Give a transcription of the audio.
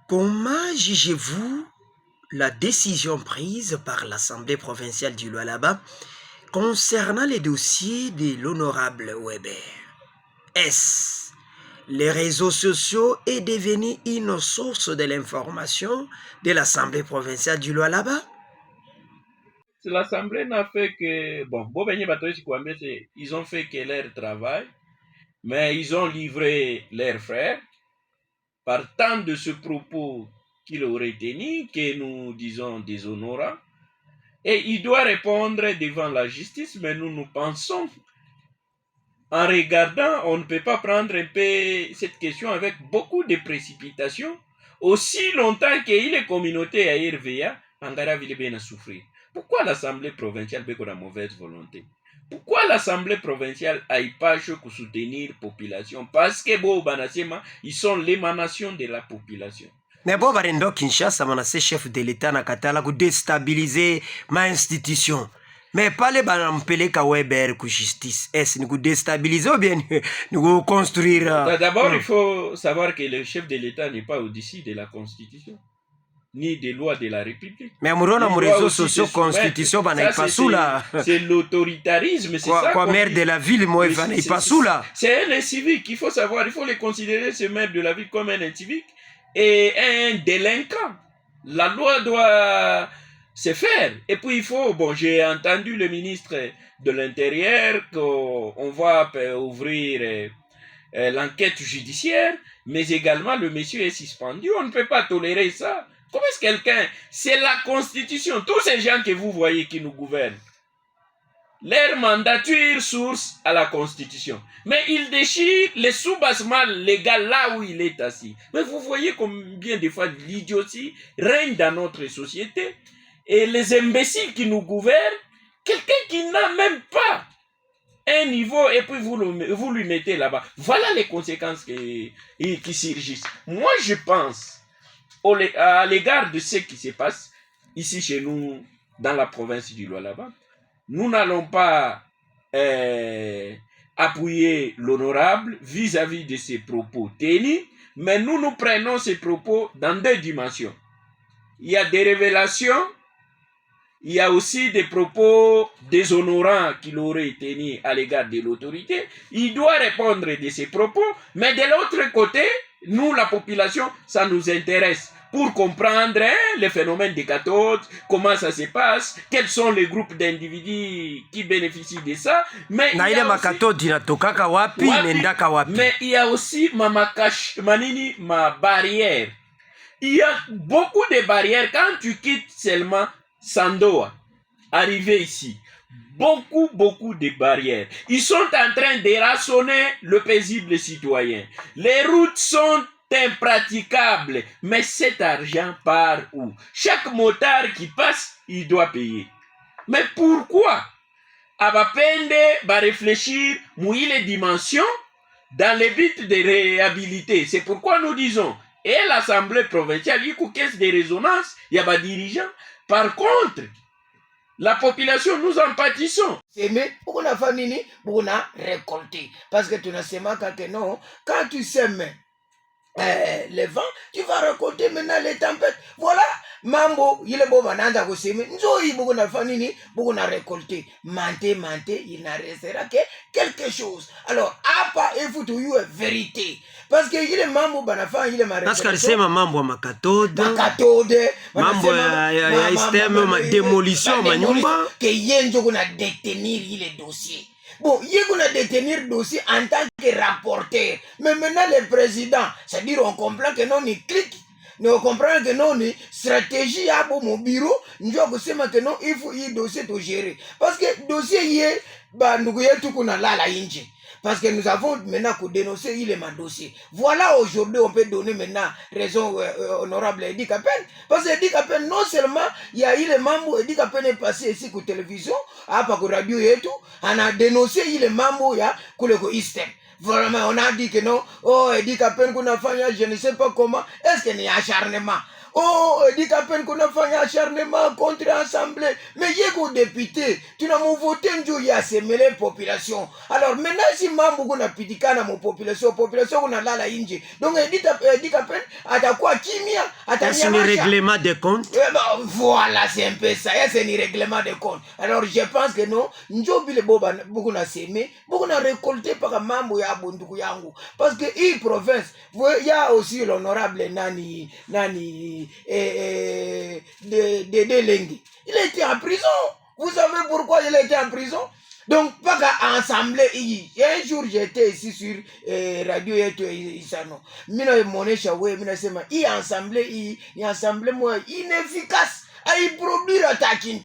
Comment jugez-vous la décision prise par l'Assemblée provinciale du Lualaba concernant les dossiers de l'honorable Weber? Est-ce les réseaux sociaux est devenu une source de l'information de l'Assemblée provinciale du Lualaba? L'Assemblée n'a fait que, bon, ils ont fait que leur travail, mais ils ont livré leurs frères partant de ce propos qu'il aurait tenu, que nous disons déshonorant, et il doit répondre devant la justice, mais nous pensons, en regardant, on ne peut pas prendre un peu cette question avec beaucoup de précipitation, aussi longtemps qu'il est communauté à RVA, Angara Vilebena souffrir. Pourquoi l'Assemblée provinciale a la mauvaise volonté? Pourquoi l'Assemblée provinciale a pas pour soutenir la population? Parce que ils sont l'émanation de la population. Mais bon, barendo Kinshasa, manase chef de l'État na katala ku déstabiliser ma institution. Mais pas les banampeleka Weber ku justice. Est-ce nous déstabiliser ou bien nous construire? D'abord, il faut savoir que le chef de l'État n'est pas au-dessus de la Constitution, ni des lois de la République. Mais Mourona, mon réseau social, Constitution, c'est l'autoritarisme, c'est ça. Quoi, maire de la ville, moi, il pas sous là. C'est un incivique, il faut savoir, il faut les considérer, ce maire de la ville, comme un incivique et un délinquant. La loi doit se faire. Et puis il faut, bon, j'ai entendu le ministre de l'Intérieur qu'on va ouvrir l'enquête judiciaire, mais également le monsieur est suspendu. On ne peut pas tolérer ça. Comment est-ce quelqu'un... C'est la Constitution. Tous ces gens que vous voyez qui nous gouvernent, leur mandature source à la Constitution. Mais il déchire les sous-bassements légaux là où il est assis. Mais vous voyez combien de fois l'idiotie règne dans notre société. Et les imbéciles qui nous gouvernent, quelqu'un qui n'a même pas un niveau et puis vous lui mettez là-bas. Voilà les conséquences qui surgissent. Moi, je pense à l'égard de ce qui se passe ici chez nous, dans la province du Lualaba, nous n'allons pas appuyer l'honorable vis-à-vis de ses propos tenus, mais nous prenons ces propos dans deux dimensions. Il y a des révélations, il y a aussi des propos déshonorants qu'il aurait tenus à l'égard de l'autorité. Il doit répondre de ces propos, mais de l'autre côté, nous, la population, ça nous intéresse pour comprendre les phénomènes des cathodes, comment ça se passe, quels sont les groupes d'individus qui bénéficient de ça. Mais il y a aussi ma barrière. Il y a beaucoup de barrières quand tu quittes seulement Sandoa, arrivé ici. Beaucoup de barrières. Ils sont en train de rassonner le paisible citoyen. Les routes sont impraticables. Mais cet argent part où? Chaque motard qui passe, il doit payer. Mais pourquoi? Abapende va réfléchir mouiller les dimensions dans le but de réhabiliter. C'est pourquoi nous disons, et l'Assemblée provinciale, il y a une caisse de résonance, il y a des dirigeants. Par contre, la population, nous en pâtissons. Mais pour la famille, pour la récolter. Parce que tu ne sais pas que non, quand tu sèmes les vents, tu vas récolter maintenant les tempêtes. Voilà, mambo, il est beau mananda ko seme. Nzoi beaucoup na famille, beaucoup na récolter. Mante, il n'a restera que quelque chose. Alors, apa il faut to you a vérité. Parce que il est mambo banafa, il est maré. Parce que c'est mambo makatode. Mambo ya système ma démolition ma nyumba. Que yenjo kuna détenir les dossiers. Bon, il y a détenir le dossier en tant que rapporteur. Mais maintenant, le président, c'est-à-dire on comprend que non, il clique. On comprend que non, il stratégie à mon bureau. Nous avons que non, il faut y dossier de gérer. Parce que le dossier y est, nous avons tout qu'on a là, la inje. Parce que nous avons maintenant que dénoncer, il est ma dossier. Voilà aujourd'hui, on peut donner maintenant raison honorable à Edi Kapen. Parce que Edi Kapen, non seulement, il y a eu les membres, Edi Kapen est passé ici pour télévision, à la radio et tout, on a dénoncé les membres, il y a le système. Vraiment, on a dit que non, oh, Edi Kapen, qu'on a fait, je ne sais pas comment, est-ce qu'il y a acharnement? Oh, dit à peine qu'on a fait un acharnement contre l'Assemblée. Mais il y a des députés, tu n'as pas voté un jour, il y a ces mêlées population. Alors maintenant, si Mambo a pitika na mon population on a là la inji. Donc il dit à peine, à quoi Kimia, à ta Est-ce un règlement de compte? Voilà, c'est un peu ça, c'est un règlement de compte. Alors je pense que non, Njobi le Boba, beaucoup n'a sémé, beaucoup n'a récolté par Mambo ya Bunduku Yangu. Parce que il province, il y a aussi l'honorable Nani de Lengi. Il était en prison. Vous savez pourquoi il était en prison? Donc, pas qu'à ensemble, un jour j'étais ici sur Radio Isano. Mina moné chawe, mina sema, ensemble, moi, inefficace. Il produit la taquine.